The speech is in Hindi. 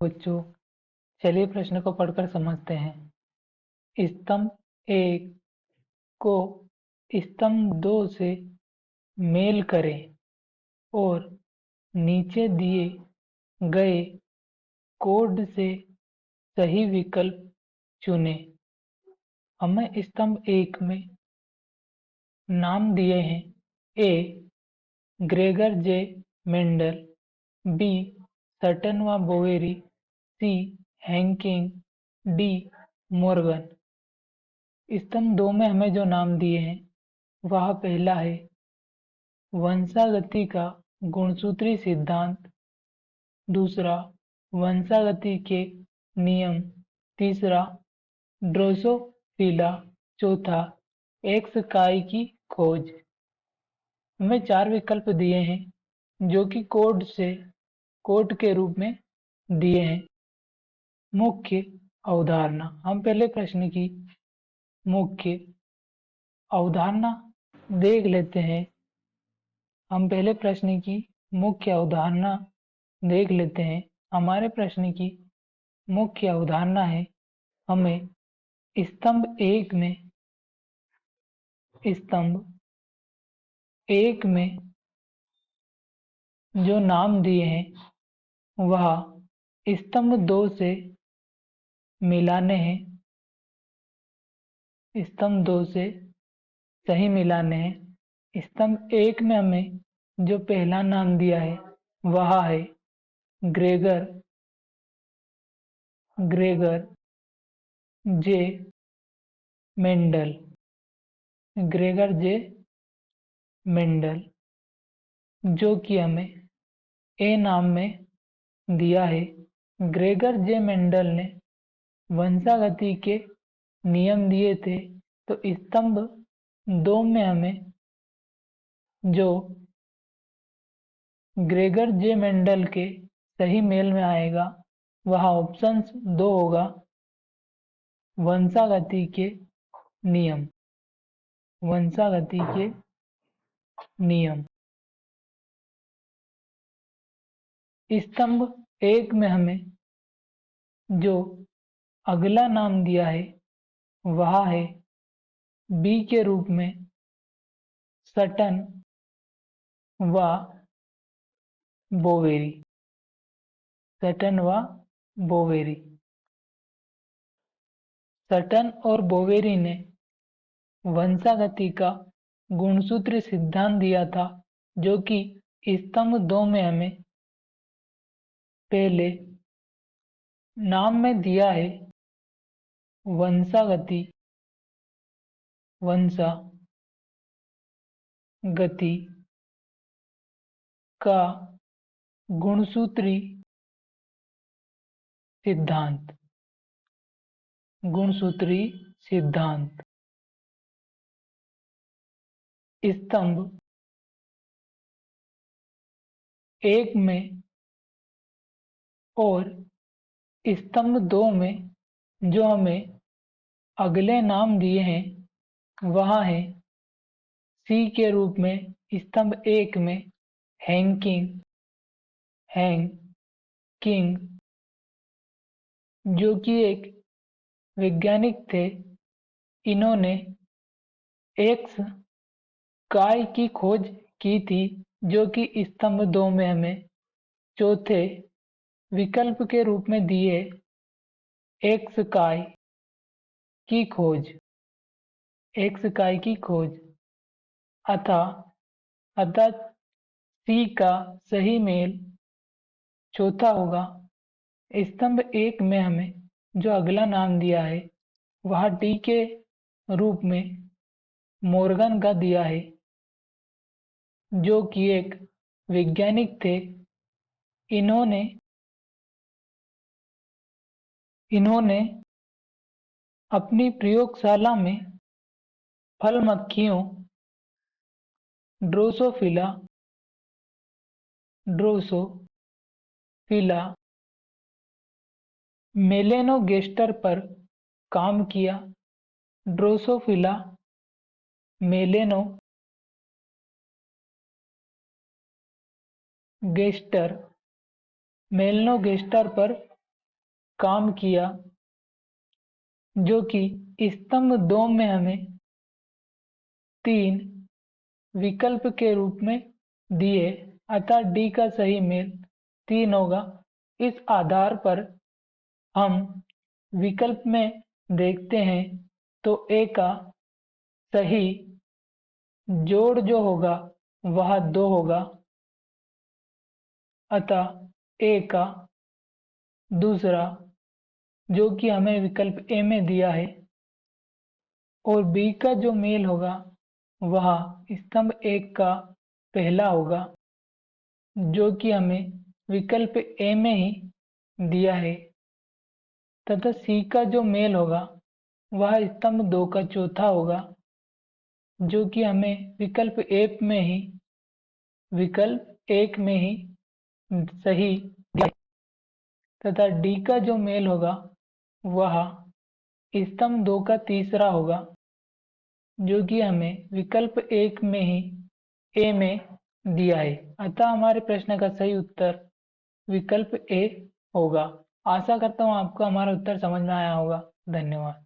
बच्चों, चलिए प्रश्न को पढ़कर समझते हैं। स्तंभ 1 को स्तंभ 2 से मेल करें और नीचे दिए गए कोड से सही विकल्प चुनें। हमें स्तंभ 1 में नाम दिए हैं: A. Gregor J Mendel, B. Sutton व Boveri, C. Hanking, D. Morgan. स्तंभ 2 में हमें जो नाम दिए हैं वह पहला है वंशागति का गुणसूत्री सिद्धांत, दूसरा वंशागति के नियम, तीसरा ड्रोसोफिला, चौथा एक्स काय की खोज। हमें 4 विकल्प दिए हैं जो कि कोड के रूप में दिए हैं। मुख्य अवधारणा, हम पहले प्रश्न की मुख्य अवधारणा देख लेते हैं। हम पहले प्रश्न की मुख्य अवधारणा देख लेते हैं। हमारे प्रश्न की मुख्य अवधारणा है, हमें स्तंभ 1 में जो नाम दिए हैं वह स्तंभ 2 से मिलाने हैं। स्तंभ 2 से सही मिलाने हैं। स्तंभ 1 में हमें जो पहला नाम दिया है वह है Gregor J Mendel. Gregor J Mendel जो कि हमें ए नाम में दिया है। ग्रेगर जे मेंडल ने वंशागति के नियम दिए थे, तो स्तंभ 2 में हमें जो ग्रेगर जे मेंडल के सही मेल में आएगा वह ऑप्शन 2 होगा, वंशागति के नियम। वंशागति के नियम। स्तंभ 1 में हमें जो अगला नाम दिया है वह है बी के रूप में सटन व बोवेरी। सटन व बोवेरी। सटन और बोवेरी ने वंशागति का गुणसूत्र सिद्धांत दिया था, जो कि स्तंभ 2 में हमें पहले नाम में दिया है वंशागति का गुणसूत्री सिद्धांत। गुणसूत्री सिद्धांत स्तंभ 1 में और स्तंभ 2 में जो हमें अगले नाम दिए हैं वह है सी के रूप में स्तंभ 1 में हैंकिंग जो कि एक वैज्ञानिक थे। इन्होंने एक्स काय की खोज की थी, जो कि स्तंभ 2 में हमें चौथे विकल्प के रूप में दिए एक्स काय की खोज। एक्स काय की खोज अतः सी का सही मेल चौथा होगा। स्तंभ 1 में हमें जो अगला नाम दिया है वह डी के रूप में मॉर्गन का दिया है, जो कि एक वैज्ञानिक थे। इन्होंने अपनी प्रयोगशाला में फल मक्खियों ड्रोसोफिला मेलेनोगेस्टर पर काम किया। ड्रोसोफिला मेलेनोगेस्टर पर काम किया, जो कि स्तंभ 2 में हमें 3 विकल्प के रूप में दिए, अतः डी का सही मेल 3 होगा। इस आधार पर हम विकल्प में देखते हैं तो ए का सही जोड़ जो होगा वह 2 होगा, अतः ए का दूसरा जो कि हमें विकल्प ए में दिया है और बी का जो मेल होगा वह स्तंभ 1 का पहला होगा, जो कि हमें विकल्प ए में ही दिया है, तथा सी का जो मेल होगा वह स्तंभ 2 का चौथा होगा, जो कि हमें विकल्प 1 में ही सही दिया है, तथा डी का जो मेल होगा वह स्तंभ 2 का तीसरा होगा, जो कि हमें विकल्प 1 में ही ए में दिया है। अतः हमारे प्रश्न का सही उत्तर विकल्प ए होगा। आशा करता हूँ आपको हमारा उत्तर समझ में आया होगा। धन्यवाद।